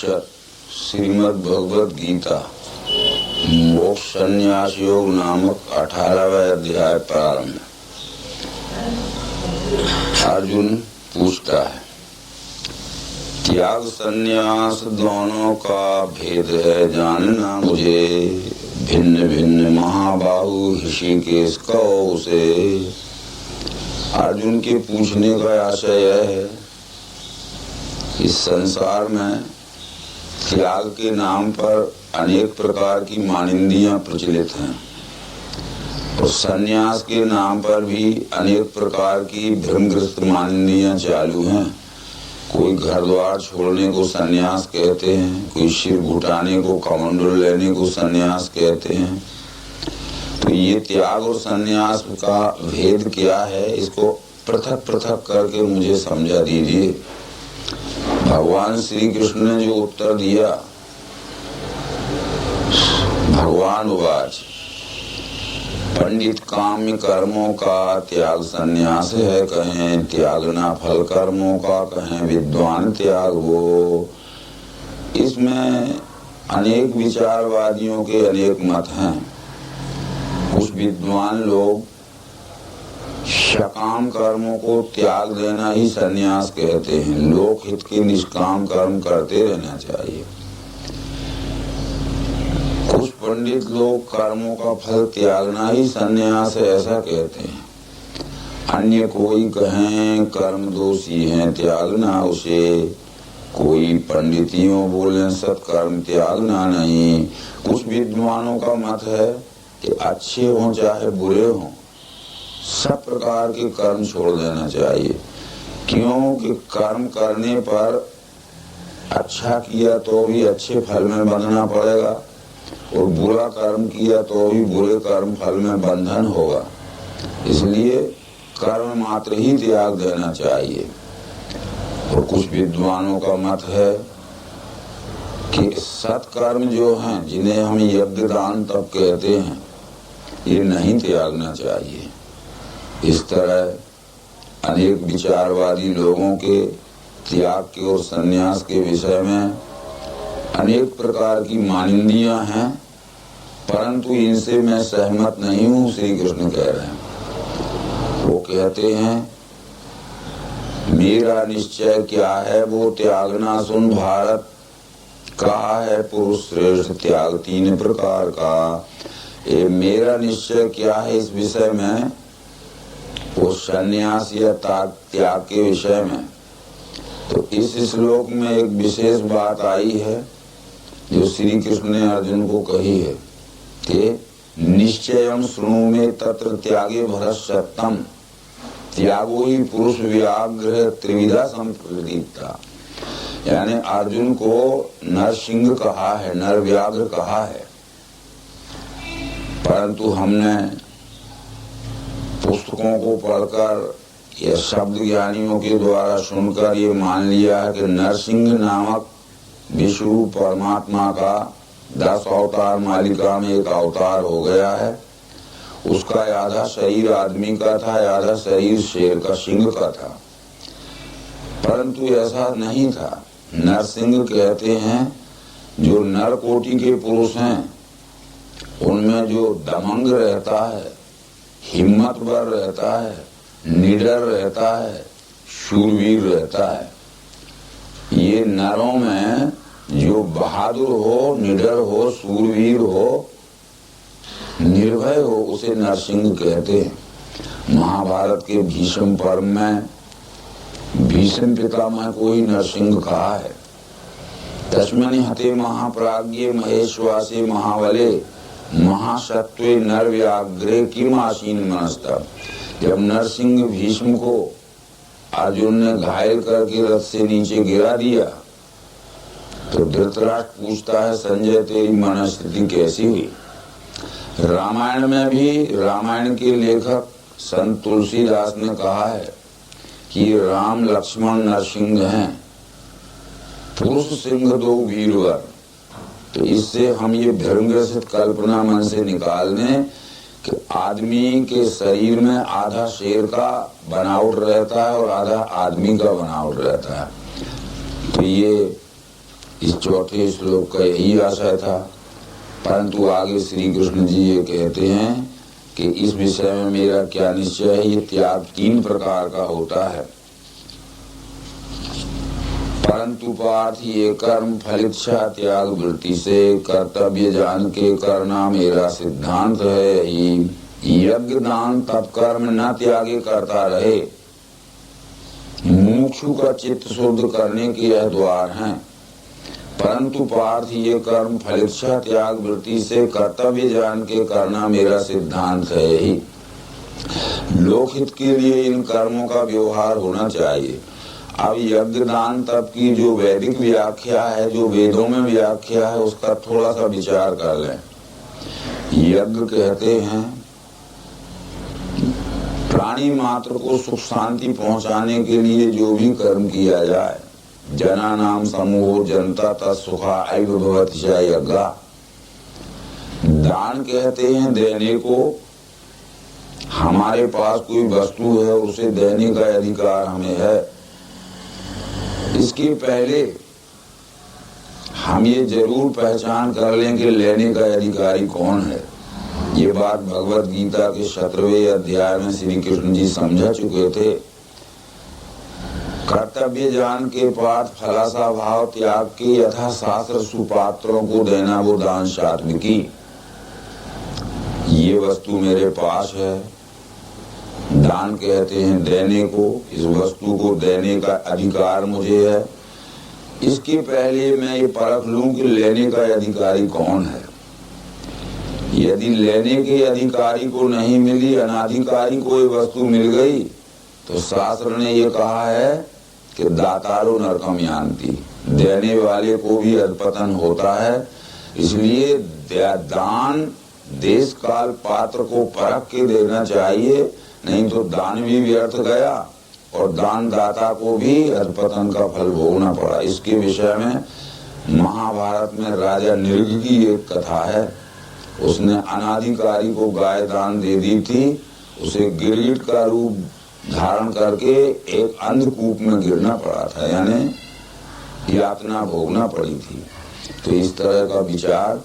उपनिषद श्रीमद् भगवद गीता मोक्ष संन्यास योग नामक 18वां अध्याय प्रारंभ। अर्जुन पूछता है, त्याग संन्यास दोनों का भेद है जानना मुझे, भिन्न भिन्न महाबाहु ऋषिकेश कहो उसे। अर्जुन के पूछने का आशय यह है, इस संसार में त्याग के नाम पर अनेक प्रकार की मानिंदियां प्रचलित हैं और संन्यास के नाम पर भी अनेक प्रकार की भ्रमग्रस्त मानिंदियां चालू हैं। कोई घर द्वार छोड़ने को संन्यास कहते हैं, कोई सिर घुटाने को, कमंडल लेने को संन्यास कहते हैं। तो ये त्याग और संन्यास का भेद क्या है, इसको पृथक पृथक करके मुझे समझा दीजिए। भगवान श्री कृष्ण ने जो उत्तर दिया, भगवान उवाच, पंडित काम्य कर्मों का त्याग संन्यास है, कहें त्यागना फल कर्मों का, कहें विद्वान त्याग हो। इसमें अनेक विचारवादियों के अनेक मत हैं। कुछ विद्वान लोग सकाम कर्मों को त्याग देना ही संन्यास कहते हैं, लोक हित के निष्काम कर्म करते रहना चाहिए। कुछ पंडित लोग कर्मों का फल त्यागना ही संन्यास है ऐसा कहते हैं। अन्य कोई कहें कर्म दोषी है त्यागना उसे, कोई पंडितियों बोले सत्कर्म त्यागना नहीं। कुछ विद्वानों का मत है कि अच्छे हों चाहे बुरे हों, सब प्रकार के कर्म छोड़ देना चाहिए, क्योंकि कर्म करने पर अच्छा किया तो भी अच्छे फल में बंधना पड़ेगा और बुरा कर्म किया तो भी बुरे कर्म फल में बंधन होगा। इसलिए कर्म मात्र ही त्याग देना चाहिए। और कुछ विद्वानों का मत है कि सत्कर्म जो हैं, जिन्हें हम यज्ञ दान तप कहते हैं, ये नहीं त्यागना चाहिए। इस तरह अनेक विचारवादी लोगों के त्याग के और संन्यास के विषय में अनेक प्रकार की मानिंदियां हैं, परंतु इनसे मैं सहमत नहीं हूँ। श्री कृष्ण कह रहे हैं, वो कहते हैं, मेरा निश्चय क्या है वो त्यागना सुन भारत, कहा है पुरुष श्रेष्ठ त्याग 3 प्रकार का। ये मेरा निश्चय क्या है इस विषय में, वो संन्यास या त्याग के विषय में। तो इस श्लोक में एक विशेष बात आई है जो श्री कृष्ण ने अर्जुन को कही है कि निश्चयम शृणु में तत्र त्यागे भरसत्यम, त्यागो ही पुरुष व्याघ्र त्रिविधा संप्रदीप्ता। यानी अर्जुन को नरसिंह कहा है, नर व्याघ्र कहा है, परंतु हमने पुस्तकों को पढ़कर या शब्द ज्ञानियों के द्वारा सुनकर ये मान लिया है कि नरसिंह नामक विष्णु परमात्मा का 10 अवतार मालिका में एक अवतार हो गया है। उसका आधा शरीर आदमी का था, आधा शरीर शेर का, सिंह का था, परंतु ऐसा नहीं था। नरसिंह कहते हैं जो नर कोटि के पुरुष हैं उनमें जो दमंग रहता है, हिम्मतवर रहता है, निडर रहता है, शूरवीर रहता है। ये नरों में जो बहादुर हो, निडर हो, शूरवीर हो, निर्भय हो, उसे नरसिंह कहते हैं। महाभारत के भीष्म पर्व में भीष्म पितामह को ही नरसिंह कहा है। तस्मनि हते महाप्राज्ञे महेश्वासे महाबले, महासत्वे नर व्याघ्रे किम आसीन मनस्ता। जब नरसिंह भीष्म को अर्जुन ने घायल करके रथ से नीचे गिरा दिया तो धृतराष्ट्र पूछता है, संजय तेरी मनस्थिति कैसी हुई। रामायण में भी रामायण के लेखक संत तुलसीदास ने कहा है कि राम लक्ष्मण नरसिंह हैं, पुरुष सिंह 2 वीरवर। तो इससे हम ये भ्रमग्रसित कल्पना मन से निकाल दें कि आदमी के शरीर में आधा शेर का बनावट रहता है और आधा आदमी का बनावट रहता है। तो ये इस चौथे श्लोक का यही आशय था। परंतु आगे श्री कृष्ण जी ये कहते हैं कि इस विषय में मेरा क्या निश्चय है। ये त्याग 3 प्रकार का होता है। परंतु पार्थ ये कर्म फलिच्छा त्याग वृत्ति से कर्तव्य जान के करना मेरा सिद्धांत है ही। यज्ञ दान तप कर्म न त्यागे करता रहे। मुमुक्षु का चित्त शुद्ध करने के यह द्वार हैं। परंतु पार्थ ये कर्म फलिच्छा त्याग वृत्ति से कर्तव्य जान के करना मेरा सिद्धांत है ही। लोकहित के लिए इन कर्मों का व्यवहार होना चाहिए। अब यज्ञ दान तप की जो वैदिक व्याख्या है, जो वेदों में व्याख्या है, उसका थोड़ा सा विचार कर लें। यज्ञ कहते हैं प्राणी मात्र को सुख शांति पहुंचाने के लिए जो भी कर्म किया जाए। जना नाम समूह जनता तत्सुखा ऐव भवति च यज्ञा। दान कहते हैं देने को। हमारे पास कोई वस्तु है, उसे देने का अधिकार हमें है। इसके पहले हम ये जरूर पहचान कर लें कि लेने का अधिकारी कौन है। ये बात भगवत गीता के 17वें अध्याय में श्री कृष्ण जी समझा चुके थे। कर्तव्य जान के पार्थ फलासा भाव त्याग के यथा शास्त्र सुपात्रों को देना वो दान सात्विकी। ये वस्तु मेरे पास है, दान कहते हैं देने को। इस वस्तु को देने का अधिकार मुझे है। इसके पहले मैं ये परख लूं कि लेने का अधिकारी कौन है। यदि लेने के अधिकारी को नहीं मिली, अनाधिकारी कोई वस्तु मिल गई, तो शास्त्र ने ये कहा है कि दातारो नरकम यान्ति, देने वाले को भी अधपतन होता है। इसलिए दान देश काल पात्र को परख के देना चाहिए, नहीं तो दान भी व्यर्थ गया और दान दाता को भी अधपतन का फल भोगना पड़ा। इसके विषय में महाभारत में राजा नृग की एक कथा है। उसने अनाधिकारी को गाय दान दे दी थी। उसे गिरगिट का रूप धारण करके एक अंधकूप में गिरना पड़ा था, यानी यातना भोगना पड़ी थी। तो इस तरह का विचार।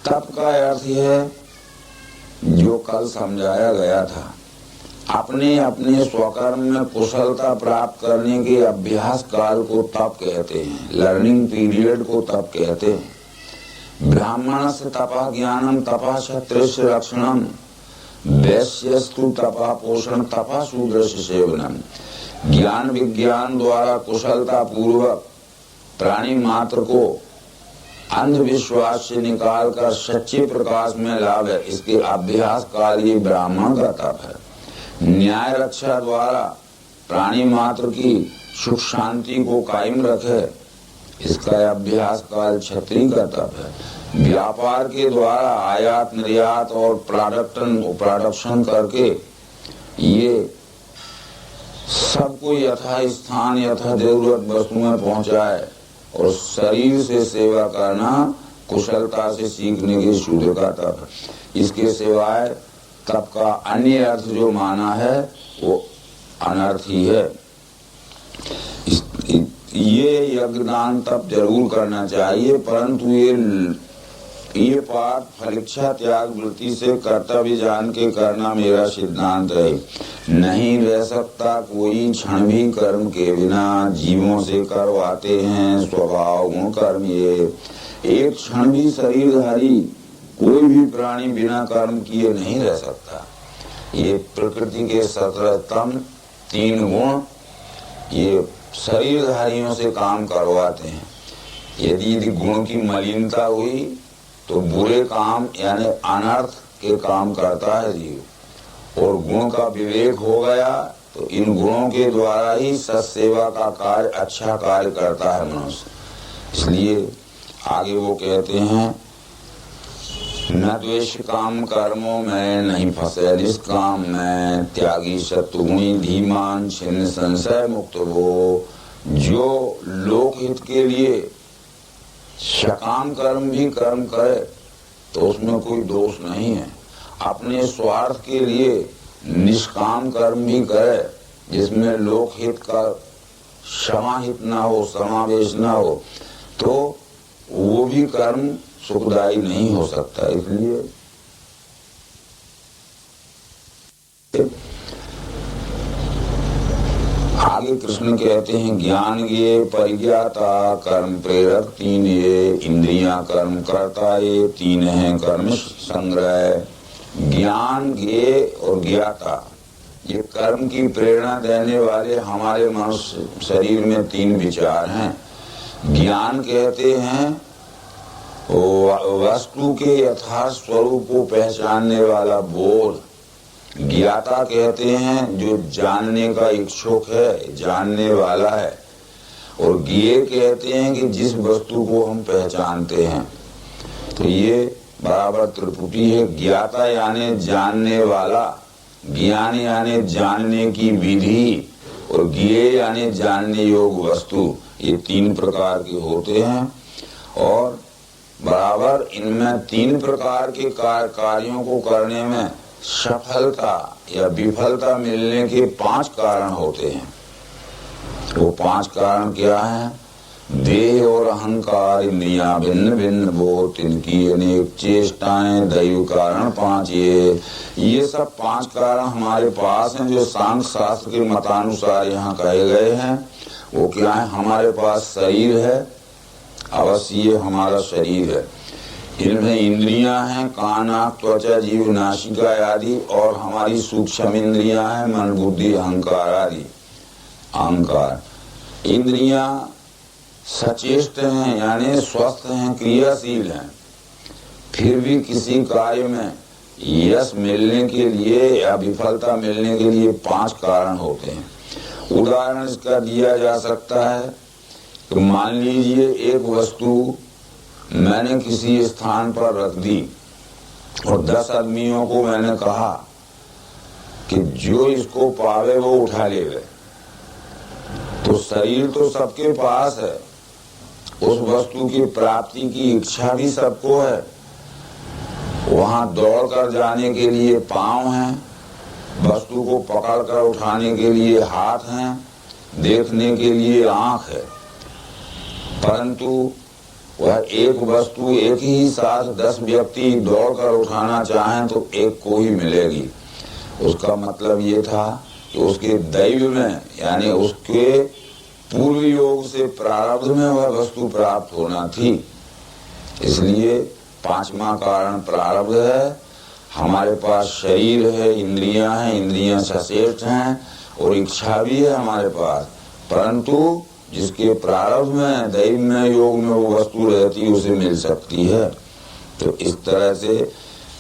तप का अर्थ है जो कल समझाया गया था, अपने अपने स्वकर्म में कुशलता प्राप्त करने के अभ्यास काल को तप कहते हैं। लर्निंग पीरियड को तप कहते हैं। ब्राह्मणस्य तपः ज्ञानम तपः क्षत्रियस्य रक्षणम वैश्यस्तु तपः पोषण तपः शूद्रस्य सेवनम। ज्ञान विज्ञान द्वारा कुशलता पूर्वक प्राणी मात्र को अंधविश्वास से निकालकर सच्चे प्रकाश में लाभ है, इसके अभ्यास काल ये ब्राह्मण का तप है। न्याय रक्षा द्वारा प्राणी मात्र की सुख शांति को कायम रखे, इसका अभ्यास काल क्षत्रिय का तप है। व्यापार के द्वारा आयात निर्यात और प्रोडक्शन करके ये सबको यथा स्थान यथा जरूरत वस्तुएं पहुंचाए और शरीर से सेवा करना कुशलता से सीखने के शूद्र का तप है। इसके सिवाय तप का अन्य अर्थ जो माना है वो अनर्थ ही है। ये यज्ञदान तप जरूर करना चाहिए, परंतु ये पाठ फलिच्छा त्याग वृत्ति से कर्तव्य जान के करना मेरा सिद्धांत है। नहीं रह सकता कोई क्षण भी कर्म के बिना। जीवों से करवाते हैं स्वभाव गुण कर्म। ये एक क्षण भी शरीरधारी कोई भी प्राणी बिना कर्म किए नहीं रह सकता। ये प्रकृति के 17 3 गुण ये शरीरधारियों से काम करवाते हैं। यदि गुण की मलिनता हुई तो बुरे काम यानी अनर्थ के काम करता है जीव, और गुण का विवेक हो गया तो इन गुणों के द्वारा ही सत्सेवा का कार्य अच्छा कार्य करता है मनुष्य। इसलिए आगे वो कहते हैं न द्वेष काम कर्मों में नहीं फंसे निष्काम में त्यागी शत्रुगुणी धीमान छिन्न संशय मुक्त हो। जो लोकहित के लिए सकाम कर्म भी कर्म करे तो उसमें कोई दोष नहीं है। अपने स्वार्थ के लिए निष्काम कर्म भी करे जिसमें लोकहित का समाहित ना हो, समावेश ना हो, तो वो भी कर्म सुखदायी नहीं हो सकता। इसलिए आगे कृष्ण कहते हैं ज्ञान ये परिज्ञाता कर्म प्रेरक तीन, ये इंद्रियां कर्म करता, ये तीन हैं कर्म संग्रह। ज्ञान ये और ज्ञाता, ये कर्म की प्रेरणा देने वाले हमारे मनुष्य शरीर में तीन विचार हैं। ज्ञान कहते हैं वस्तु के यथार्थ स्वरूप को पहचानने वाला बोध। ज्ञाता कहते हैं जो जानने का इच्छुक है, जानने वाला है। और ज्ञेय कहते हैं कि जिस वस्तु को हम पहचानते हैं। तो ये बराबर त्रिपुटी है। ज्ञाता यानी जानने वाला, ज्ञान यानी जानने की विधि, और ज्ञेय यानी जानने योग्य वस्तु। ये तीन प्रकार के होते हैं और बराबर इनमें तीन प्रकार के कार्यों को करने में सफलता या विफलता मिलने के 5 कारण होते हैं। वो 5 कारण क्या हैं? देह और अहंकार, इंद्रियां भिन्न भिन्न बोध, इनकी अनेक चेष्टाएं, दैव कारण 5। ये सब 5 कारण हमारे पास हैं जो सांख्य शास्त्र के मतानुसार यहाँ कहे गए हैं। वो क्या है? हमारे पास शरीर है, अवश्य ये हमारा शरीर है। इनमें इंद्रियां हैं, कान आँख त्वचा जीव नासिका आदि, और हमारी सूक्ष्म इंद्रियां हैं, मन बुद्धि अहंकार आदि। अहंकार इंद्रियां सचेष्ट हैं यानी स्वस्थ हैं, क्रियाशील हैं। फिर भी किसी कार्य में यश मिलने के लिए या विफलता मिलने के लिए 5 कारण होते हैं। उदाहरण इसका दिया जा सकता है तो मान लीजिए एक वस्तु मैंने किसी स्थान पर रख दी और 10 आदमियों को मैंने कहा कि जो इसको पावे वो उठा लेवे। तो शरीर तो सबके पास है, उस वस्तु की प्राप्ति की इच्छा भी सबको है। वहां दौड़ कर जाने के लिए पांव हैं, वस्तु को पकड़ कर उठाने के लिए हाथ हैं, देखने के लिए आंख है। परंतु वह एक वस्तु एक ही साथ 10 व्यक्ति दौड़कर उठाना चाहें तो एक को ही मिलेगी। उसका मतलब ये था कि उसके दैव में यानी उसके पूर्व योग से प्रारब्ध में वह वस्तु प्राप्त होना थी। इसलिए 5वां कारण प्रारब्ध है। हमारे पास शरीर है, इंद्रियां हैं, इंद्रियां सचेष्ट हैं और इच्छा भी है हमारे पास, परंतु जिसके प्रारब्ध में दैव में योग में वो वस्तु रहती उसे मिल सकती है। तो इस तरह से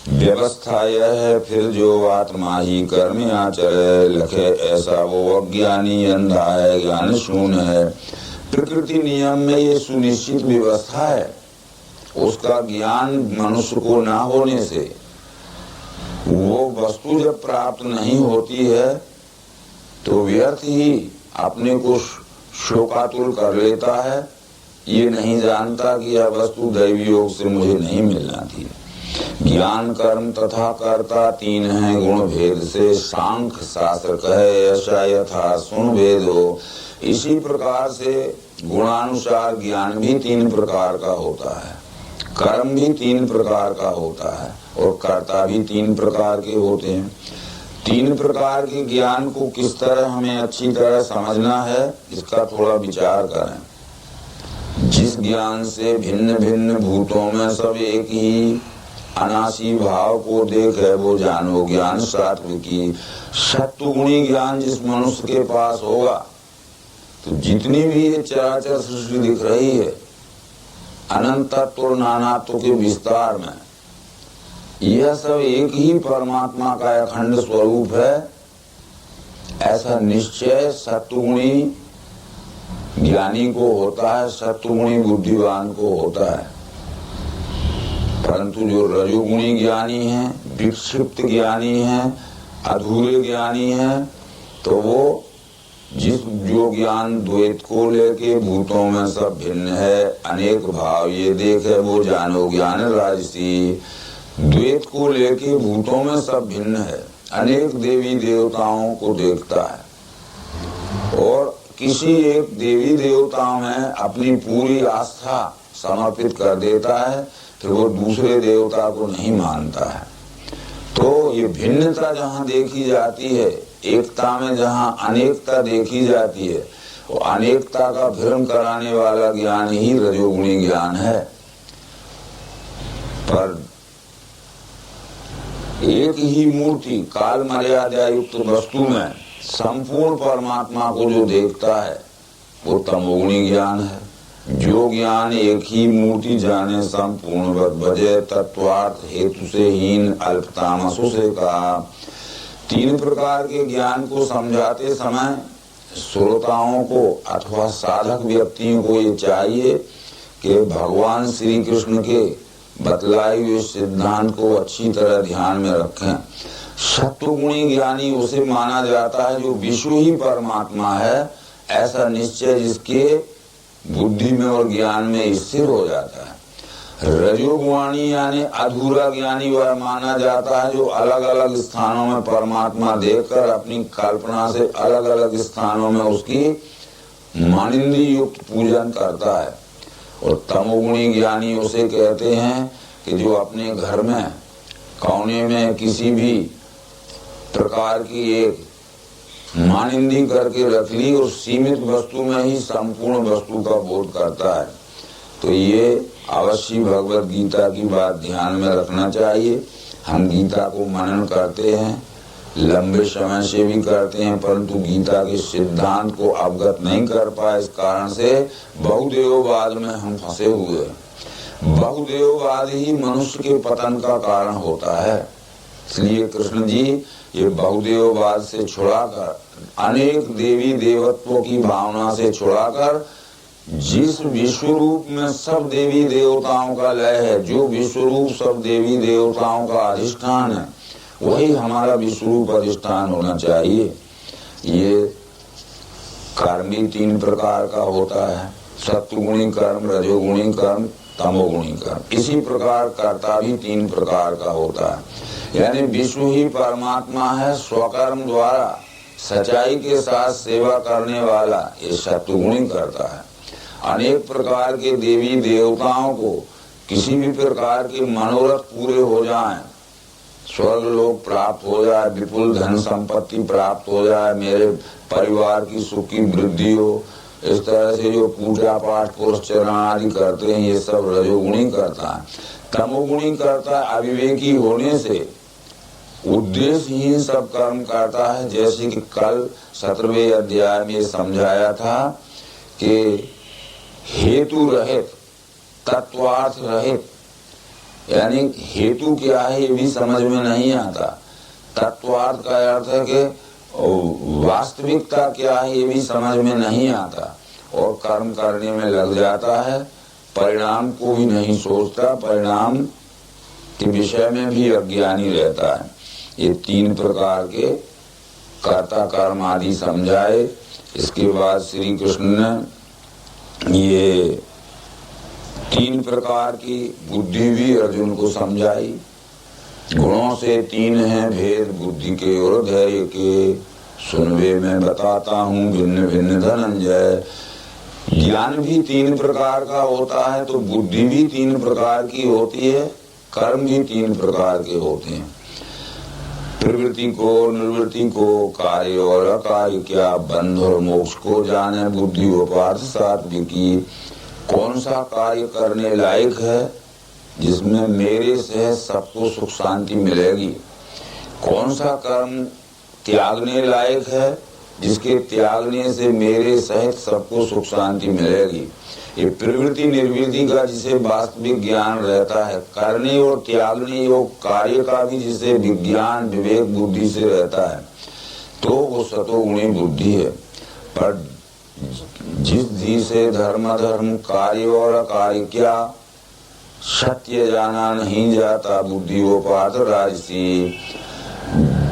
व्यवस्था यह है। फिर जो आत्मा ही कर्म आचरे लखे, ऐसा वो अज्ञानी अंधा है, ज्ञान शून्य है। प्रकृति नियम में ये सुनिश्चित व्यवस्था है। उसका ज्ञान मनुष्य को ना होने से वो वस्तु जब प्राप्त नहीं होती है तो व्यर्थ ही अपने को शोकातुर कर लेता है। ये नहीं जानता कि यह वस्तु दैवी योग से मुझे नहीं मिलना थी। ज्ञान कर्म तथा कर्ता 3 हैं गुण भेद से, सांख्य शास्त्र कहे ऐसा यथा सुन भेदो। इसी प्रकार से गुणानुसार ज्ञान भी 3 प्रकार का होता है, कर्म भी 3 प्रकार का होता है और कर्ता भी 3 प्रकार के होते हैं। 3 प्रकार के ज्ञान को किस तरह हमें अच्छी तरह समझना है इसका थोड़ा विचार करें। जिस ज्ञान से भिन्न भिन्न भूतों में सब एक ही अनासी भाव को देखे वो जानो ज्ञान सात्विकी। सत्वगुणी ज्ञान जिस मनुष्य के पास होगा तो जितनी भी ये चराचर सृष्टि दिख रही है अनंत तत्व और नानात्व के विस्तार में, यह सब एक ही परमात्मा का अखंड स्वरूप है, ऐसा निश्चय सत्वगुणी ज्ञानी को होता है, सत्वगुणी बुद्धिवान को होता है। परंतु जो रजोगुणी ज्ञानी हैं, विक्षिप्त ज्ञानी हैं, अधूरे ज्ञानी हैं, तो वो जो ज्ञान द्वैत को लेके भूतों में सब भिन्न है, अनेक भाव ये देखे वो जानो ज्ञान राजसी। द्वैत को लेके भूतों में सब भिन्न है, अनेक देवी देवताओं को देखता है और किसी एक देवी देवताओं में अपनी पूरी आस्था समर्पित कर देता है, फिर वो दूसरे देवता को नहीं मानता है। तो ये भिन्नता जहाँ देखी जाती है, एकता में जहाँ अनेकता देखी जाती है, वो अनेकता का भ्रम कराने वाला ज्ञान ही रजोगुणी ज्ञान है। पर एक ही मूर्ति काल मर्यादा युक्त वस्तु में संपूर्ण परमात्मा को जो देखता है वो तमोगुणी ज्ञान है। जो ज्ञान एक ही मूर्ति जाने संपूर्ण भजे तत्वार्थ हेतु से हीन अल्पतामसों से कहा। तीन प्रकार के ज्ञान को समझाते समय श्रोताओं को अथवा साधक व्यक्तियों को ये चाहिए कि भगवान श्री कृष्ण के बतलाए हुए सिद्धांत को अच्छी तरह ध्यान में रखें। सत्वगुणी ज्ञानी उसे माना जाता है जो विश्व ही परमात्मा है ऐसा निश्चय जिसके बुद्धि में और ज्ञान में स्थिर हो जाता है। रजोगुणी यानी अधूरा ज्ञानी वह माना जाता है जो अलग अलग स्थानों में परमात्मा देखकर अपनी कल्पना से अलग अलग स्थानों में उसकी मानिंदी युक्त पूजन करता है। और तमोगुणी ज्ञानी उसे कहते हैं कि जो अपने घर में कोने में किसी भी प्रकार की एक मानिंदी करके रख ली और सीमित वस्तु में ही संपूर्ण वस्तु का बोध करता है। तो ये अवश्य भगवत गीता की बात ध्यान में रखना चाहिए। हम गीता को मनन करते हैं, लंबे समय से भी करते हैं, परंतु गीता के सिद्धांत को अवगत नहीं कर पाए। इस कारण से बहुदेववाद में हम फंसे हुए हैं। बहुदेववाद ही मनुष्य के पतन का कारण होता है। इसलिए कृष्ण जी ये बहुदेववाद से छुड़ाकर, अनेक देवी देवत्वों की भावना से छुड़ाकर, जिस विश्व रूप में सब देवी देवताओं का लय है, जो विश्व रूप सब देवी देवताओं का अधिष्ठान है, वही हमारा विश्व रूप अधिष्ठान होना चाहिए। ये कर्म भी तीन प्रकार का होता है, सत्वगुणी कर्म, रजोगुणी कर्म, तमोगुणी कर्म। इसी प्रकार कर्ता भी तीन प्रकार का होता है। यानी विश्व ही परमात्मा है, स्वकर्म द्वारा सच्चाई के साथ सेवा करने वाला ये सत्वगुणी करता है। अनेक प्रकार के देवी देवताओं को किसी भी प्रकार के मनोरथ पूरे हो जाएं, स्वर्ग लोक प्राप्त हो जाए, विपुल धन संपत्ति प्राप्त हो जाए, मेरे परिवार की सुख की वृद्धि हो, इस तरह से जो पूजा पाठ पुरस्चरण आदि करते हैं ये सब रजोगुणी करता है। तमोगुणी करता है अविवेकी होने से उद्देश्यहीन सब कर्म करता है। जैसे कि कल 17वें अध्याय में समझाया था कि हेतु रहित, तत्वार्थ रहित, यानी हेतु क्या है ये भी समझ में नहीं आता। तत्वार्थ का अर्थ है कि वास्तविकता क्या है ये भी समझ में नहीं आता और कर्म करने में लग जाता है, परिणाम को भी नहीं सोचता, परिणाम के विषय में भी अज्ञानी रहता है। ये तीन प्रकार के कर्ता कर्म आदि समझाए। इसके बाद श्री कृष्ण ने ये तीन प्रकार की बुद्धि भी अर्जुन को समझाई। गुणों से तीन हैं भेद बुद्धि के और धैर्य के, सुनवे मैं बताता हूँ भिन्न भिन्न धनंजय। ज्ञान भी तीन प्रकार का होता है तो बुद्धि भी तीन प्रकार की होती है, कर्म भी तीन प्रकार के होते हैं। प्रवृत्ति को निवृत्ति को, कार्य और अकार्य क्या, बंध और मोक्ष को जाने बुद्धि व पार्थ सात्विकी। कौन सा कार्य करने लायक है जिसमें मेरे से सबको सुख शांति मिलेगी, कौन सा कर्म त्यागने लायक है जिसके त्यागने से मेरे सहित सबको सुख शांति मिलेगी। ये प्रवृत्ति निर्वृत्ति का जिसे वास्तविक ज्ञान रहता है, करने और त्यागने योग कार्य का भी जिसे विज्ञान विवेक बुद्धि से रहता है, तो वो सतोगुणी बुद्धि है। पर जिस धी से धर्म धर्म कार्य और अकार्य क्या सत्य जाना नहीं जाता बुद्धि वो पार्थ राजसी।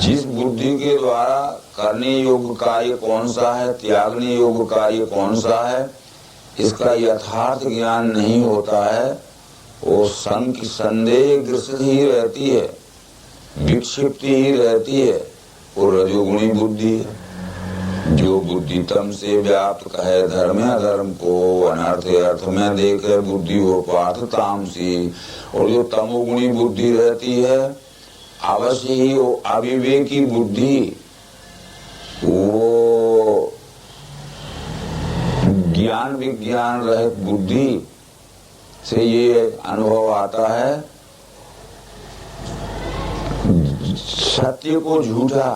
जिस बुद्धि के द्वारा करने योग्य कार्य कौन सा है, त्यागने योग्य कार्य कौन सा है, इसका यथार्थ ज्ञान नहीं होता है, वो संदेह ग्रसित ही रहती है, विक्षिप्त ही रहती है, वो रजोगुणी बुद्धि है। जो बुद्धि तम से व्याप्त कहे धर्म अधर्म को, अनर्थ अर्थ में देखे बुद्धि हो पार्थ तामसी। और जो तमोगुणी बुद्धि रहती है अवश्य ही वो अविवेकी बुद्धि, वो ज्ञान विज्ञान रहित बुद्धि से ये अनुभव आता है सत्य को झूठा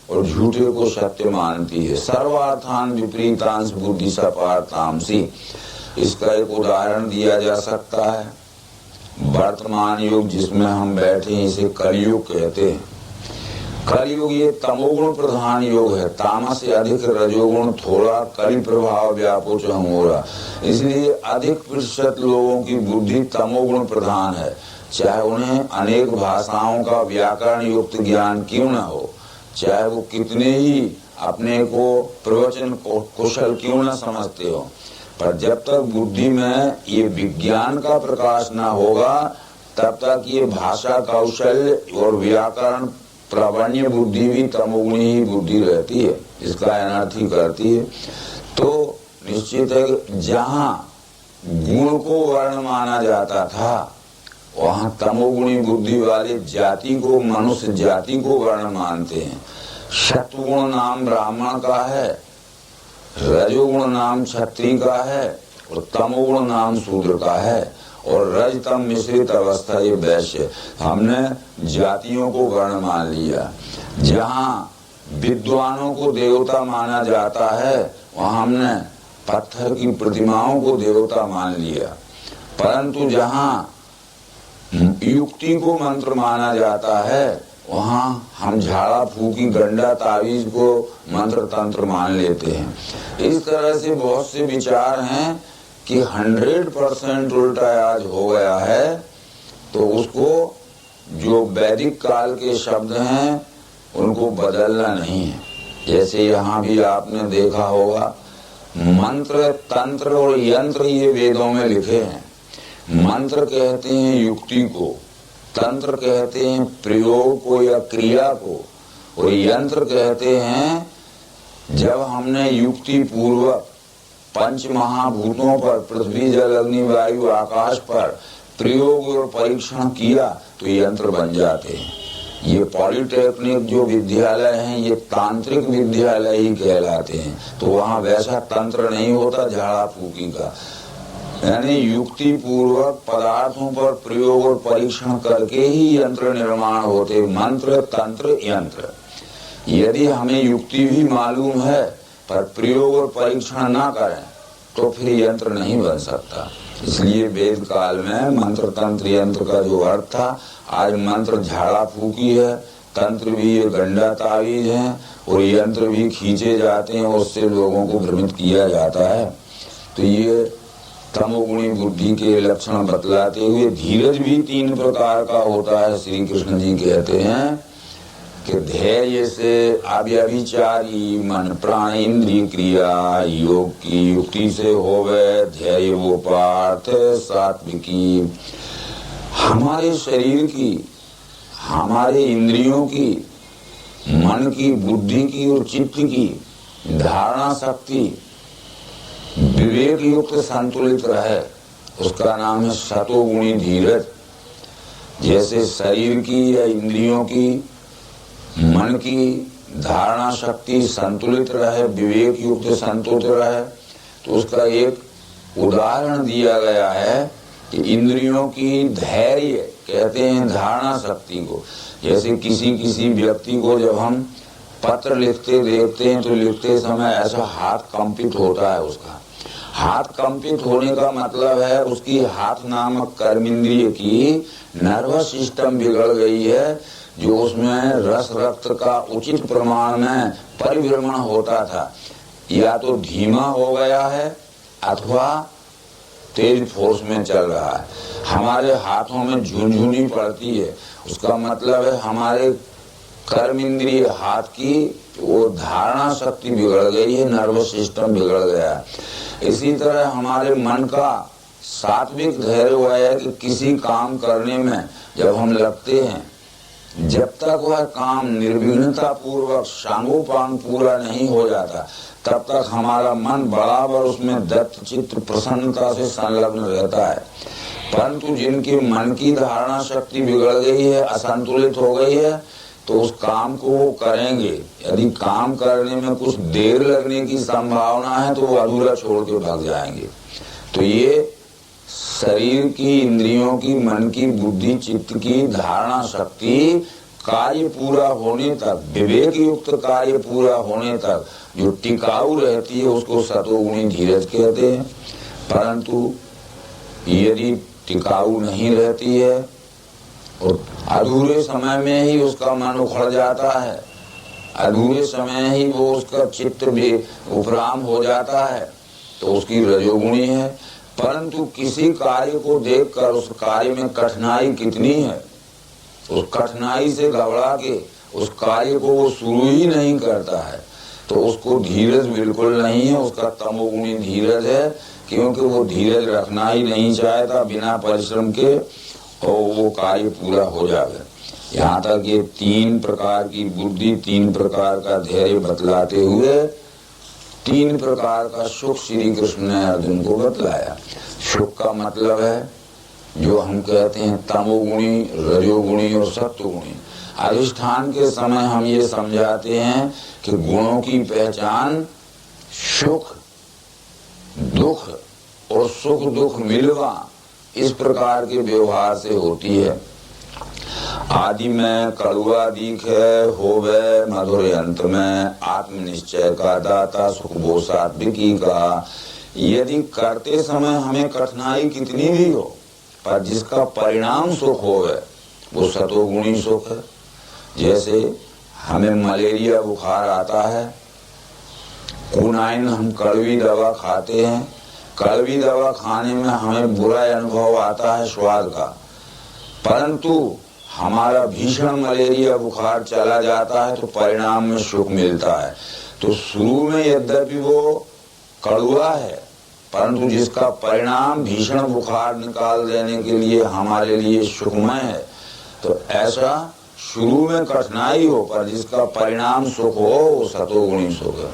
और झूठे को सत्य मानती है। सर्वार्थान विपरीतांश बुद्धि सपार्थांसी। इसका एक उदाहरण दिया जा सकता है। वर्तमान युग जिसमें हम बैठे हैं इसे कलयुग कहते हैं। कलयुग ये तमोगुण प्रधान युग है। तामस से अधिक रजोगुण थोड़ा, कली प्रभाव व्यापो चहुरा। इसलिए अधिक प्रतिशत लोगों की बुद्धि तमोगुण प्रधान है। चाहे उन्हें अनेक भाषाओं का व्याकरण युक्त ज्ञान क्यों न हो, चाहे वो कितने ही अपने को प्रवचन कुशल क्यों न समझते हो, पर जब तक बुद्धि में ये विज्ञान का प्रकाश न होगा तब तक ये भाषा कौशल और व्याकरण प्रावण्य बुद्धि भी तमोगुणी ही बुद्धि रहती है, इसका अनर्थी करती है। तो निश्चित है जहाँ गुण को वर्ण माना जाता था वहाँ तमोगुणी बुद्धि वाले जाति को, मनुष्य जाति को वर्ण मानते हैं। सत्वगुण नाम ब्राह्मण का है, रजोगुण नाम क्षत्रिय का है और तमोगुण नाम शूद्र का है और रजतम मिश्रित अवस्था ये वैश्य। हमने जातियों को वर्ण मान लिया। जहाँ विद्वानों को देवता माना जाता है वहाँ हमने पत्थर की प्रतिमाओं को देवता मान लिया। परंतु जहाँ युक्ति को मंत्र माना जाता है वहाँ हम झाड़ा फूकी गंडा तावीज को मंत्र तंत्र मान लेते हैं। इस तरह से बहुत से विचार हैं कि 100% उल्टा आज हो गया है। तो उसको जो वैदिक काल के शब्द हैं उनको बदलना नहीं है। जैसे यहाँ भी आपने देखा होगा मंत्र तंत्र और यंत्र ये वेदों में लिखे हैं। मंत्र कहते हैं युक्ति को, तंत्र कहते हैं प्रयोग को या क्रिया को, और यंत्र कहते हैं जब हमने युक्ति पूर्वक पंच महाभूतों पर पृथ्वी जल अग्नि वायु आकाश पर प्रयोग और परीक्षण किया तो यंत्र बन जाते हैं। ये पॉलिटेक्निक जो विद्यालय हैं ये तांत्रिक विद्यालय ही कहलाते हैं। तो वहाँ वैसा तंत्र नहीं होता झाड़ा फूकी का, यानी युक्ति पूर्वक पदार्थों पर प्रयोग और परीक्षण करके ही यंत्र निर्माण होते। मंत्र तंत्र यंत्र। यदि हमें युक्ति भी मालूम है पर प्रयोग और परीक्षण ना करें तो फिर यंत्र नहीं बन सकता। इसलिए वेद काल में मंत्र तंत्र यंत्र का जो अर्थ था, आज मंत्र झाड़ा फूकी है, तंत्र भी ये गंडा तावीज है और यंत्र भी खींचे जाते हैं, उससे लोगों को भ्रमित किया जाता है। तो ये तमोगुणी बुद्धि के लक्षण बतलाते हुए धीरज भी 3 प्रकार का होता है। श्री कृष्ण जी कहते हैं कि धैर्य से अव्यभिचारी मन प्राण इंद्रिय क्रिया योग की युक्ति से होवे धैर्य वो पार्थ सात्विकी। हमारे शरीर की, हमारे इंद्रियों की, मन की, बुद्धि की और चित्त की धारणा शक्ति विवेक युक्त संतुलित रहे, उसका नाम है सतोगुणी धीरज। जैसे शरीर की या इंद्रियों की, मन की धारणा शक्ति संतुलित रहे, विवेक युक्त संतुलित रहे, तो उसका एक उदाहरण दिया गया है कि इंद्रियों की धैर्य कहते हैं धारणा शक्ति को। जैसे किसी व्यक्ति को जब हम पत्र लिखते देखते हैं तो लिखते समय ऐसा हाथ कंपित होता है। उसका हाथ कंपित होने का मतलब है उसकी हाथ नामक कर्मेंद्रिय की नर्वस सिस्टम बिगड़ गई है, जो उसमें रस रक्त का उचित प्रमाण में परिभ्रमण होता था, या तो धीमा हो गया है अथवा तेज फोर्स में चल रहा है। हमारे हाथों में झुनझुनी पड़ती है, उसका मतलब है हमारे कर्म इंद्रिय हाथ की वो धारणा शक्ति बिगड़ गई है, नर्वस सिस्टम बिगड़ गया है। इसी तरह हमारे मन का सात्विक धैर्य हुआ है कि किसी काम करने में जब हम लगते हैं जब तक वह काम निर्विघ्नता पूर्वक सांगोपांग पूरा नहीं हो जाता तब तक हमारा मन बराबर उसमें दत्त चित्त प्रसन्नता से संलग्न रहता है। परंतु जिनके मन की धारणा शक्ति बिगड़ गई है, असंतुलित हो गई है, तो उस काम को वो करेंगे। यदि काम करने में कुछ देर लगने की संभावना है तो वो अधूरा छोड़ के भाग जाएंगे। तो ये शरीर की, इंद्रियों की, मन की, बुद्धि, चित्त की धारणा शक्ति कार्य पूरा होने तक, विवेक युक्त कार्य पूरा होने तक जो टिकाऊ रहती है उसको सतोगुणी धीरज कहते हैं। परंतु यदि टिकाऊ नहीं रहती है और अधूरे समय में ही उसका मन उखड़ जाता है, अधूरे समय ही वो उसका चित्त भी उपराम हो जाता है, तो उसकी रजोगुणी है। परंतु किसी कार्य को देखकर उस कार्य में कठिनाई कितनी है, उस कठिनाई से घबरा के उस कार्य को वो शुरू ही नहीं करता है, तो उसको धीरज बिल्कुल नहीं है, उसका तमोगुणी धीरज है, क्योंकि वो धीरज रखना ही नहीं चाहता बिना परिश्रम के, और वो कार्य पूरा हो जाए। यहाँ तक ये 3 प्रकार की बुद्धि, 3 प्रकार का धैर्य बतलाते हुए 3 प्रकार का सुख श्री कृष्ण ने अर्जुन को बतलाया। सुख का मतलब है जो हम कहते हैं तमोगुणी, रजोगुणी और सत्वगुणी। अधिष्ठान के समय हम ये समझाते हैं कि गुणों की पहचान सुख, दुख और सुख दुख मिलवा, इस प्रकार के व्यवहार से होती है। आदि में कड़ुआ दिखे, होवे मधुर अंत में, आत्मनिश्चय का दाता सुख वो सात्विकी का। यदि करते समय हमें कठिनाई कितनी भी हो, पर जिसका परिणाम सुख होवे वो सतोगुणी सुख है। जैसे हमें मलेरिया बुखार आता है, कुनाइन हम कड़वी दवा खाते हैं, कड़वी दवा खाने में हमें बुरा अनुभव आता है स्वाद का, परंतु हमारा भीषण मलेरिया बुखार चला जाता है तो परिणाम में सुख मिलता है। तो शुरू में यद्यपि वो कड़वा है, परंतु जिसका परिणाम भीषण बुखार निकाल देने के लिए हमारे लिए सुखमय है। तो ऐसा शुरू में कठिनाई हो पर जिसका परिणाम सुख हो वो सतोगुणी सुख है।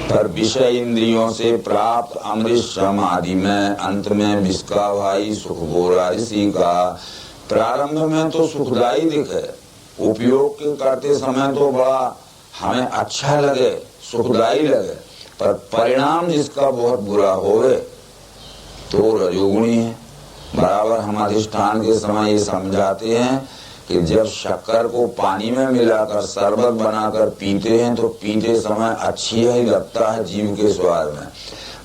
पर विषय इंद्रियों से प्राप्त अमृत सम आदि में, अंत में विस्का भाई सुख बोरा इसी का। प्रारंभ में तो सुखदायी दिखे, उपयोग करते समय तो बड़ा हमें अच्छा लगे, सुखदायी लगे, पर परिणाम जिसका बहुत बुरा होवे तो रजोगुणी है। बराबर हम अधिष्ठान के समय ये समझाते हैं कि जब शक्कर को पानी में मिलाकर शरबत बनाकर पीते हैं तो पीते समय अच्छी ही लगता है जीव के स्वाद में,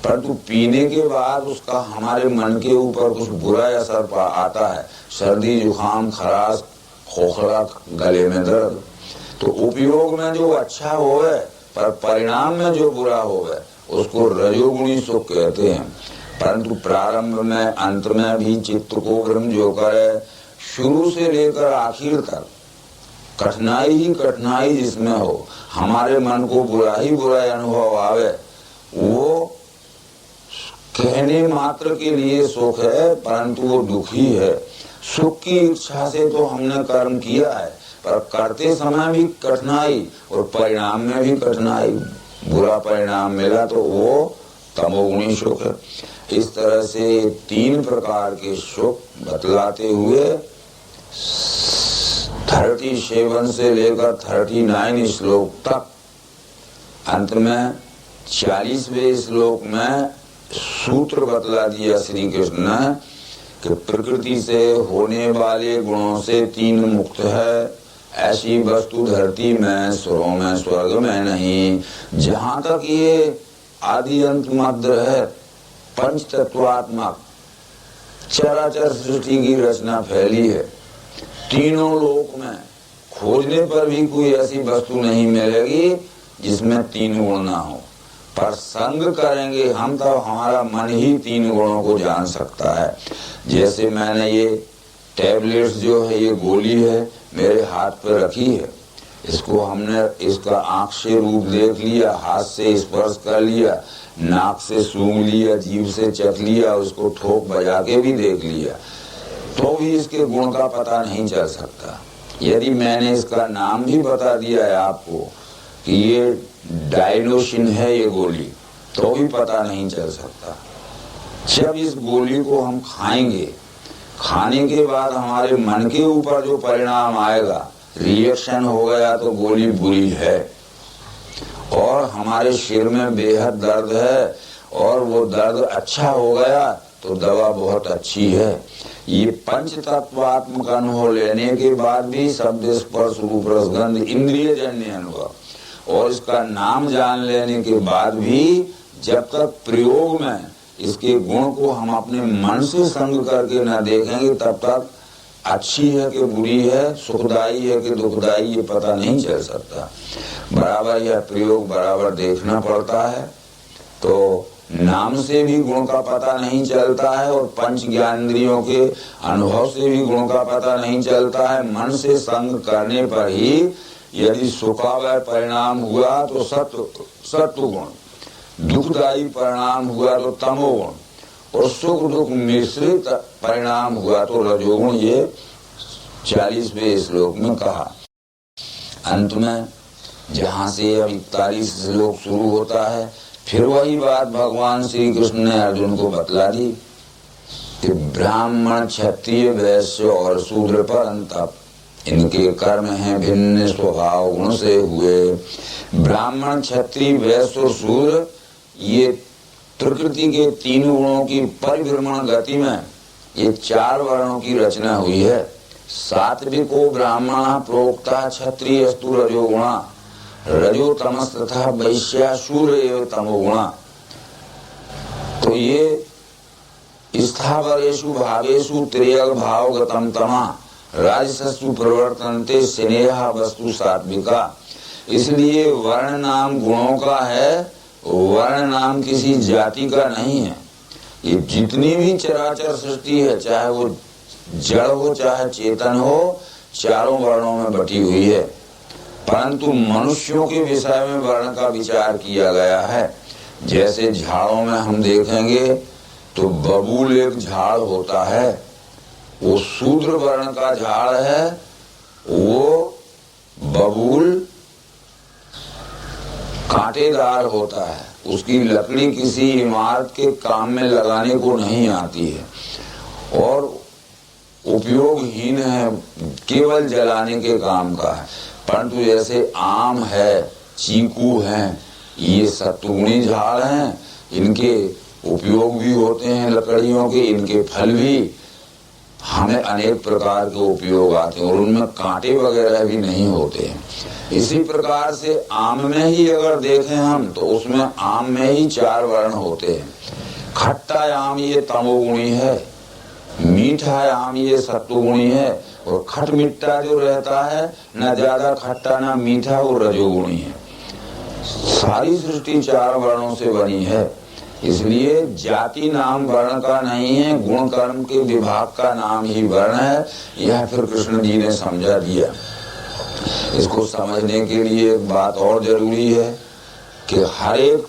परंतु पीने के बाद उसका हमारे मन के ऊपर कुछ बुरा असर आता है, सर्दी जुकाम, खराश, खोखला, गले में दर्द। तो उपयोग में जो अच्छा होवे पर परिणाम में जो बुरा होवे उसको रजोगुणी सुख कहते हैं। परंतु प्रारंभ में, अंत में भी चित्त को ब्रह्म जो करे, शुरू से लेकर आखिर तक कठिनाई ही कठिनाई जिसमें हो, हमारे मन को बुरा ही बुरा अनुभव आवे, वो कहने मात्र के लिए सुख है, परंतु वो दुखी है। सुख की इच्छा से तो हमने कर्म किया है, पर करते समय भी कठिनाई और परिणाम में भी कठिनाई, बुरा परिणाम मिला तो वो तमोगुणी सुख है। इस तरह से 3 प्रकार के सुख बतलाते हुए 37 से लेकर 39 श्लोक तक, अंत में 40वें श्लोक में सूत्र बतला दिया श्री कृष्ण ने कि प्रकृति से होने वाले गुणों से 3 मुक्त है, ऐसी वस्तु धरती में, सुरों में, स्वर्ग में नहीं। जहाँ तक ये आदि अंत मध्य है, पंच तत्वात्मक चराचर सृष्टि की रचना फैली है, तीनों लोक में खोजने पर भी कोई ऐसी वस्तु नहीं मिलेगी जिसमें 3 गुण ना हो। पर संग करेंगे हम तो हमारा मन ही 3 गुणों को जान सकता है। जैसे मैंने ये टैबलेट्स जो है, ये गोली है, मेरे हाथ पर रखी है, इसको हमने इसका आंख से रूप देख लिया, हाथ से स्पर्श कर लिया, नाक से सूंघ लिया, जीभ से चख लिया, उसको ठोक बजा के भी देख लिया, तो भी इसके गुण का पता नहीं चल सकता। यदि मैंने इसका नाम भी बता दिया है आपको कि ये डायनोसिन है ये गोली, तो भी पता नहीं चल सकता। जब इस गोली को हम खाएंगे, खाने के बाद हमारे मन के ऊपर जो परिणाम आएगा, रिएक्शन हो गया तो गोली बुरी है, और हमारे सिर में बेहद दर्द है और वो दर्द अच्छा हो गया तो दवा बहुत अच्छी है। ये पंच तत्वात्मक अनुभव लेने के बाद भी शब्द स्पर्श रूप रस गंध इंद्रिय जन्य अनुभव और इसका नाम जान लेने के बाद भी जब तक प्रयोग में इसके गुण को हम अपने मन से संग करके न देखेंगे तब तक अच्छी है कि बुरी है, सुखदाई है कि दुखदाई, ये पता नहीं चल सकता। बराबर यह प्रयोग बराबर देखना पड़ता है। तो नाम से भी गुण का पता नहीं चलता है और पंच ज्ञानेंद्रियों के अनुभव से भी गुण का पता नहीं चलता है। मन से संग करने पर ही यदि सुखावह परिणाम हुआ तो सत्व गुण, दुखदायी परिणाम हुआ तो तमोगुण, और सुख दुख मिश्रित परिणाम हुआ तो रजोगुण। ये 40वें श्लोक में कहा। अंत में जहाँ से अब 41 श्लोक शुरू होता है, फिर वही बात भगवान श्री कृष्ण ने अर्जुन को बतला दी कि ब्राह्मण क्षत्रिय वैश्य और शूद्र परंतप इनके कर्म हैं भिन्न स्वभाव गुण से हुए। ब्राह्मण क्षत्रिय वैश्य और शूद्र ये प्रकृति के 3 गुणों की परिभ्रमण गति में ये 4 वर्णों की रचना हुई है। सात्विको ब्राह्मण प्रोक्ता क्षत्रिय स्तु रजोगुणा रजो तमस तथा वैश्या सूर्य तमोगुणा। तो ये स्थावरेषु भावेषु त्रियग भाव गतम तमा राजसु प्रवर्तनते स्नेहा वस्तु सात्विका। इसलिए वर्ण नाम गुणों का है, वर्ण नाम किसी जाति का नहीं है। ये जितनी भी चराचर सृष्टि है, चाहे वो जड़ हो चाहे चेतन हो, चारों वर्णों में बटी हुई है। परंतु मनुष्यों के विषय में वर्ण का विचार किया गया है। जैसे झाड़ों में हम देखेंगे तो बबूल एक झाड़ होता है, वो शूद्र वर्ण का झाड़ है। वो बबूल कांटेदार होता है, उसकी लकड़ी किसी इमारत के काम में लगाने को नहीं आती है और उपयोगहीन है, केवल जलाने के काम का है। परंतु जैसे आम है, चीकू है, ये सत्वगुणी झाड़ हैं, इनके उपयोग भी होते हैं लकड़ियों के, इनके फल भी हमें अनेक प्रकार के उपयोग आते हैं और उनमें कांटे वगैरह भी नहीं होते हैं। इसी प्रकार से आम में ही अगर देखें हम तो उसमें आम में ही 4 वर्ण होते हैं। खट्टा आम ये तमोगुणी है, मीठा आम ये सत्वगुणी है, और खट मिट्टा जो रहता है न ज्यादा खट्टा न मीठा वो रजोगुणी है। सारी सृष्टि 4 वर्णों से बनी है। इसलिए जाति नाम वर्ण का नहीं है, गुण कर्म के विभाग का नाम ही वर्ण है। यह फिर कृष्ण जी ने समझा दिया। इसको समझने के लिए एक बात और जरूरी है कि हर एक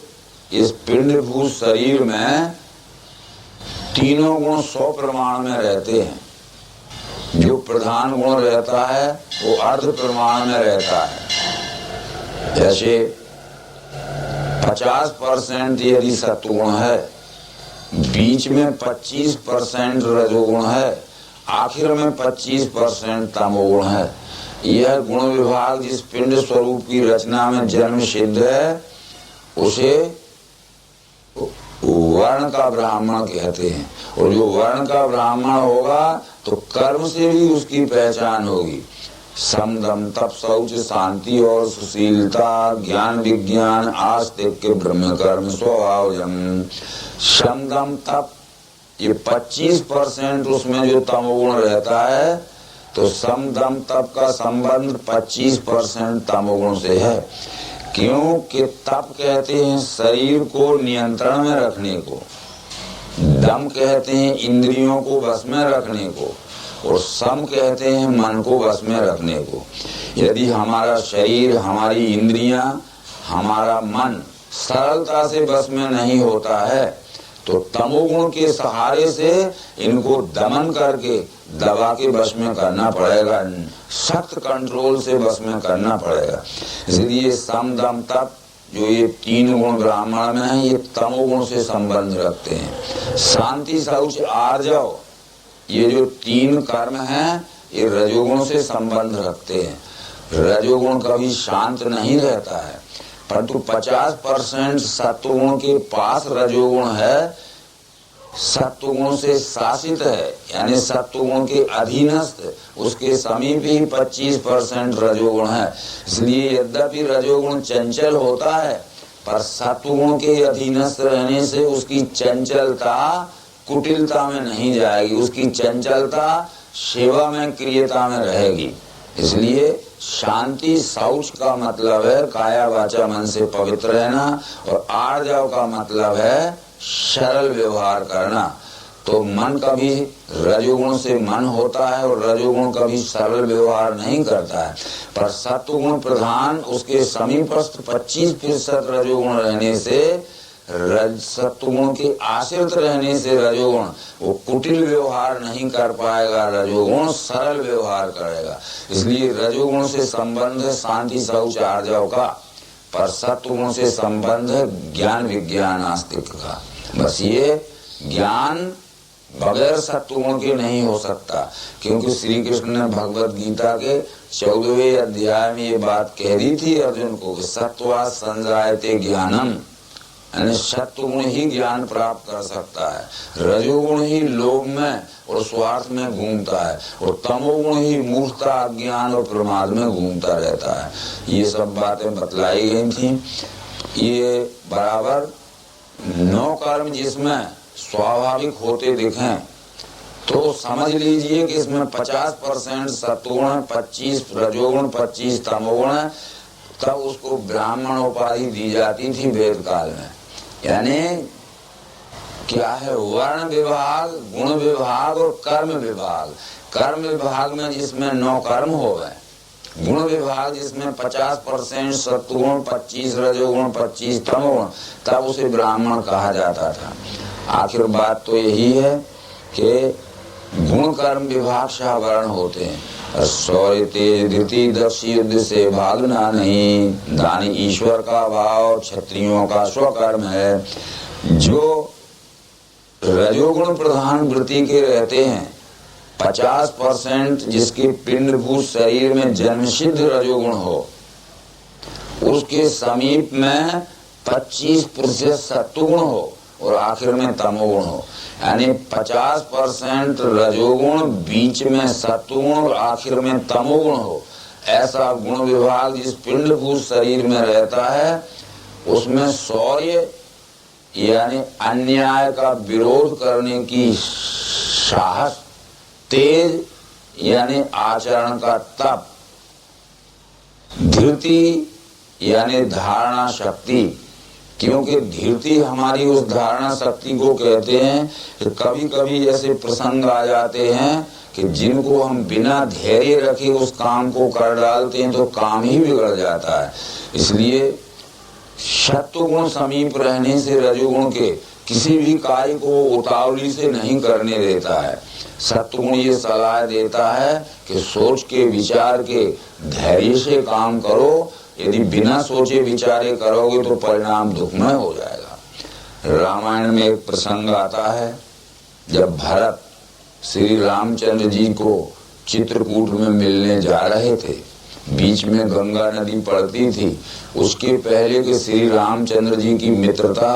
इस पिंडभूत शरीर में तीनों गुण 100 प्रमाण में रहते हैं। जो प्रधान गुण रहता है वो अर्ध प्रमाण में रहता है। जैसे 50% यदि सत्वगुण है, बीच में 25% रजोगुण है, आखिर में 25% तमोगुण है। यह गुण विभाग जिस पिंड स्वरूप की रचना में जन्म सिद्ध है उसे वर्ण का ब्राह्मण कहते हैं। और जो वर्ण का ब्राह्मण होगा तो कर्म से भी उसकी पहचान होगी। सम दम तप शौच शांति और सुशीलता ज्ञान विज्ञान आस्तिक्य ब्रह्म कर्म स्वभाव सम दम तप, ये 25% उसमें जो तमोगुण रहता है तो सम दम तप का संबंध 25% तमोगुण से है। क्योंकि तप कहते हैं शरीर को नियंत्रण में रखने को, दम कहते हैं इंद्रियों को वश में रखने को, और सम कहते हैं मन को वश में रखने को। यदि हमारा शरीर, हमारी इंद्रियां, हमारा मन सरलता से वश में नहीं होता है तो तमोगुण के सहारे से इनको दमन करके दबा के वश में करना पड़ेगा, सख्त कंट्रोल से वश में करना पड़ेगा। इसलिए सम दम तप जो ये 3 गुण ब्राह्मण में है, ये तमोगुण से संबंध रखते हैं। शांति शौच आर्जव ये जो 3 कर्म हैं, ये रजोगुण से संबंध रखते हैं। रजोगुण कभी शांत नहीं रहता है, परंतु 50% सत्वगुण के पास रजोगुण है, सत्वगुण से शासित है, यानी सत्वगुण के अधीनस्थ, उसके समीप ही 25% रजोगुण है। इसलिए यद्यपि रजोगुण चंचल होता है, पर सत्वगुण के अधीनस्थ रहने से उसकी चंचलता कुटिलता में नहीं जाएगी, उसकी चंचलता सेवा में क्रियता में रहेगी। इसलिए शांति शौच का मतलब है काया वाचा मन से पवित्र रहना, और आर्जव का मतलब है सरल व्यवहार करना। तो मन कभी रजोगुण से मन होता है और रजोगुण कभी सरल व्यवहार नहीं करता है, पर सत्वगुण प्रधान उसके समीपस्थ 25% रजोगुण रहने से, सत्वगुण के आश्रित रहने से रजोगुण वो कुटिल व्यवहार नहीं कर पाएगा, रजोगुण सरल व्यवहार करेगा। इसलिए रजोगुण से संबंध है शांति शौच आर्जव का, पर सत्वगुण से संबंध है ज्ञान विज्ञान आस्तिक का। बस ये ज्ञान बगैर सत्वगुण के नहीं हो सकता, क्योंकि श्री कृष्ण ने भगवत गीता के 14वें अध्याय में ये बात कह दी थी अर्जुन को कि सत्वा संजायते ज्ञानम, यानी सत्वगुण ही ज्ञान प्राप्त कर सकता है, रजोगुण ही लोभ में और स्वार्थ में घूमता है, और तमोगुण ही मूर्खता अज्ञान और प्रमाद में घूमता रहता है। ये सब बातें बतलाई गई थी। ये बराबर 9 कर्म जिसमें स्वाभाविक होते दिखें तो समझ लीजिए कि इसमें 50% सत्वगुण, 25 रजोगुण, 25 तमोगुण है। तब उसको ब्राह्मण उपाधि दी जाती थी वेद काल में। यानी क्या है, वर्ण विभाग, गुण विभाग और कर्म विभाग। कर्म विभाग में जिसमें 9 कर्म हो गए, गुण विभाग जिसमें 50% सत्वगुण, 25 रजोगुण, 25 तमोगुण, तब उसे ब्राह्मण कहा जाता था। आखिर बात तो यही है कि गुण कर्म विभाग से वर्ण होते हैं। शौर्य तेज धृति दक्ष युद्ध से भागना नहीं, दानी ईश्वर का भाव, क्षत्रियों का स्वकर्म है। जो रजोगुण प्रधान वृत्ति के रहते हैं, 50% जिसके पिंडभूत शरीर में जन्मसिद्ध रजोगुण हो, उसके समीप में 25% सत्वगुण हो और आखिर में तमोगुण हो। यानी 50% रजोगुण, बीच में सत्वगुण और आखिर में तमोगुण हो। ऐसा गुण विभाग जिस पिंडभूत शरीर में रहता है, उसमें शौर्य यानी अन्याय का विरोध करने की साहस, तेज यानी आचरण का तप, धृति यानी धारणा शक्ति। क्योंकि धीरती हमारी उस धारणा शक्ति को कहते हैं कि कभी कभी ऐसे प्रसंग आ जाते हैं कि जिनको हम बिना धैर्य रखे उस काम को कर डालते हैं तो काम ही बिगड़ जाता है। इसलिए सत्वगुण समीप रहने से रजोगुण के किसी भी कार्य को उतावली से नहीं करने देता है। सत्वगुण ये सलाह देता है कि सोच के विचार के धैर्य से काम करो। यदि बिना सोचे विचारे करोगे तो परिणाम दुखमय हो जाएगा। रामायण में एक प्रसंग आता है, जब भरत श्री रामचंद्र जी को चित्रकूट में मिलने जा रहे थे, बीच में गंगा नदी पड़ती थी। उसके पहले कि श्री रामचंद्र जी की मित्रता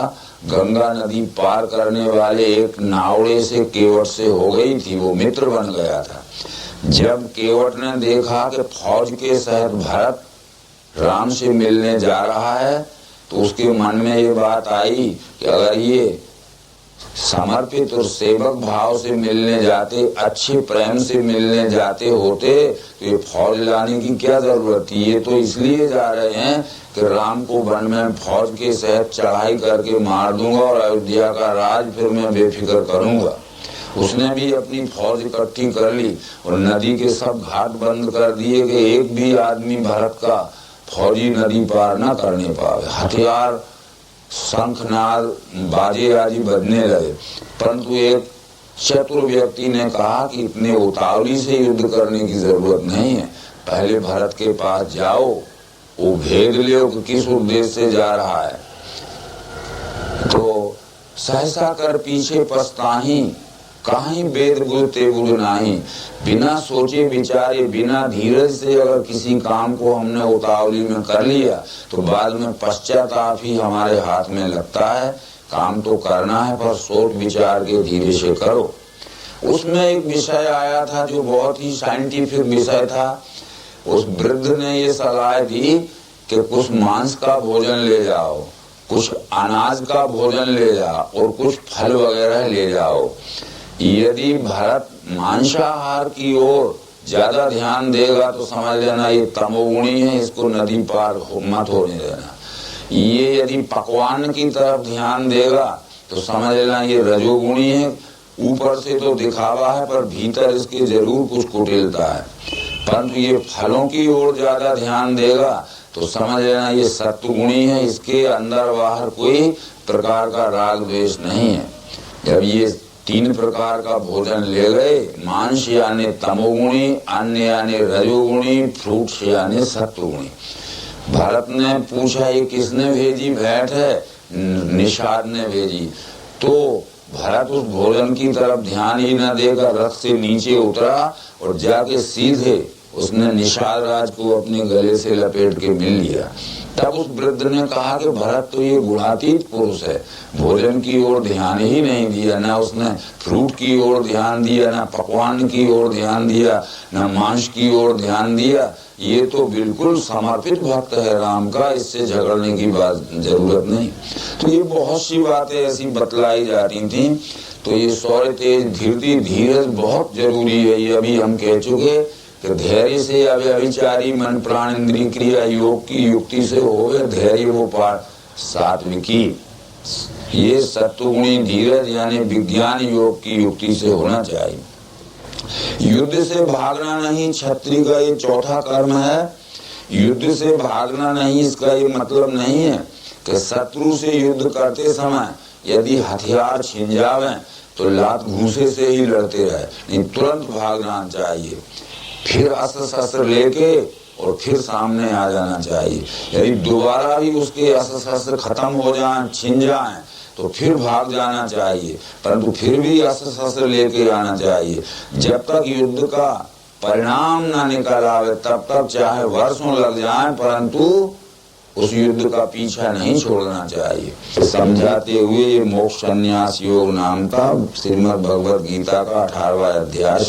गंगा नदी पार करने वाले एक नावड़े से, केवट से हो गई थी, वो मित्र बन गया था। जब केवट ने देखा कि फौज के सहित भरत राम से मिलने जा रहा है, तो उसके मन में ये बात आई कि अगर ये समर्पित और सेवक भाव से मिलने जाते, अच्छे प्रेम से मिलने जाते होते, तो ये फौज लाने की क्या जरूरत थी। ये तो इसलिए जा रहे हैं कि राम को वन में फौज के सहित चढ़ाई करके मार दूंगा और अयोध्या का राज फिर मैं बेफिक्र करूंगा। उसने भी अपनी फौज इकट्ठी कर ली और नदी के सब घाट बंद कर दिए कि एक भी आदमी भरत का फौजी नदी पार न करने पावे। हथियार शंखनाद बाजे आदि बजने लगे, परंतु एक चतुर व्यक्ति ने कहा कि इतने उतावली से युद्ध करने की जरूरत नहीं है, पहले भरत के पास जाओ, वो भेद लो कि किस उद्देश्य से जा रहा है। तो सहसा कर पीछे पछताही, काहीं वेद बुझते बुझ नाही। बिना सोचे विचारे, बिना धीरज से अगर किसी काम को हमने उतावली में कर लिया तो बाद में पश्चाताप ही हमारे हाथ में लगता है। काम तो करना है पर सोच विचार के धीरे से करो। उसमें एक विषय आया था जो बहुत ही साइंटिफिक विषय था। उस वृद्ध ने ये सलाह दी कि कुछ मांस का भोजन ले जाओ, कुछ अनाज का भोजन ले जाओ और कुछ फल वगैरह ले जाओ। यदि भरत मांसाहार की ओर ज्यादा ध्यान देगा तो समझ लेना ये तमोगुणी है, इसको नदी पार मत होने देना। ये यदि पकवान की तरफ ध्यान देगा तो समझ लेना ये रजोगुणी है, ऊपर से तो दिखावा है पर भीतर इसके जरूर कुछ कुटिलता है। परंतु ये फलों की ओर ज्यादा ध्यान देगा तो समझ लेना ये सत्वगुणी है, इसके अंदर बाहर कोई प्रकार का राग द्वेष नहीं है। जब ये 3 प्रकार का भोजन ले गए, मांस यानी तमोगुणी, अन्न यानी रजोगुणी, फ्रूट्स यानी सत्वगुणी। भरत ने पूछा ये किसने भेजी भेंट है? निषाद ने भेजी। तो भरत उस भोजन की तरफ ध्यान ही न देकर रथ से नीचे उतरा और जाके सीधे उसने निषाद राज को अपने गले से लपेट के मिल लिया। तब उस वृद्ध ने कहा कि भरत तो ये गुणातीत पुरुष है, भोजन की ओर ध्यान ही नहीं दिया, ना उसने फ्रूट की ओर ध्यान दिया, ना पकवान की ओर ध्यान दिया, ना मांस की ओर ध्यान दिया। ये तो बिल्कुल समर्पित भक्त है राम का, इससे झगड़ने की बात जरूरत नहीं। तो ये बहुत सी बातें ऐसी बतलाई जाती थी। तो ये शौर्य, तेज, धीरती, धीरज बहुत जरूरी है। ये अभी हम कह चुके कि धैर्य से अव्यभिचारी मन प्राण इंद्रिय क्रिया योग की युक्ति से होवे धैर्य वो पार सात्विकी। ये सत्वगुणी धीरज यानी विज्ञान योग की युक्ति से होना चाहिए। युद्ध से भागना नहीं क्षत्रिय का ये चौथा कर्म है। युद्ध से भागना नहीं, इसका ये मतलब नहीं है कि शत्रु से युद्ध करते समय यदि हथियार छिन जावे तो लात घूंसे से ही लड़ते रहे, नहीं तुरंत भागना चाहिए, फिर अस्त्र शस्त्र लेके और फिर सामने आ जाना चाहिए। यदि दोबारा भी उसके अस्त्र शस्त्र खत्म हो जाएं, छिन जाएं तो फिर भाग जाना चाहिए, परंतु फिर भी अस्त्र शस्त्र लेके आना चाहिए। जब तक युद्ध का परिणाम ना निकल आवे तब तक चाहे वर्षों लग जाएं, परंतु उस युद्ध का पीछा नहीं छोड़ना चाहिए। समझाते हुए ये मोक्ष संन्यास योग नाम का श्रीमद् भगवद गीता का 18वां अध्याय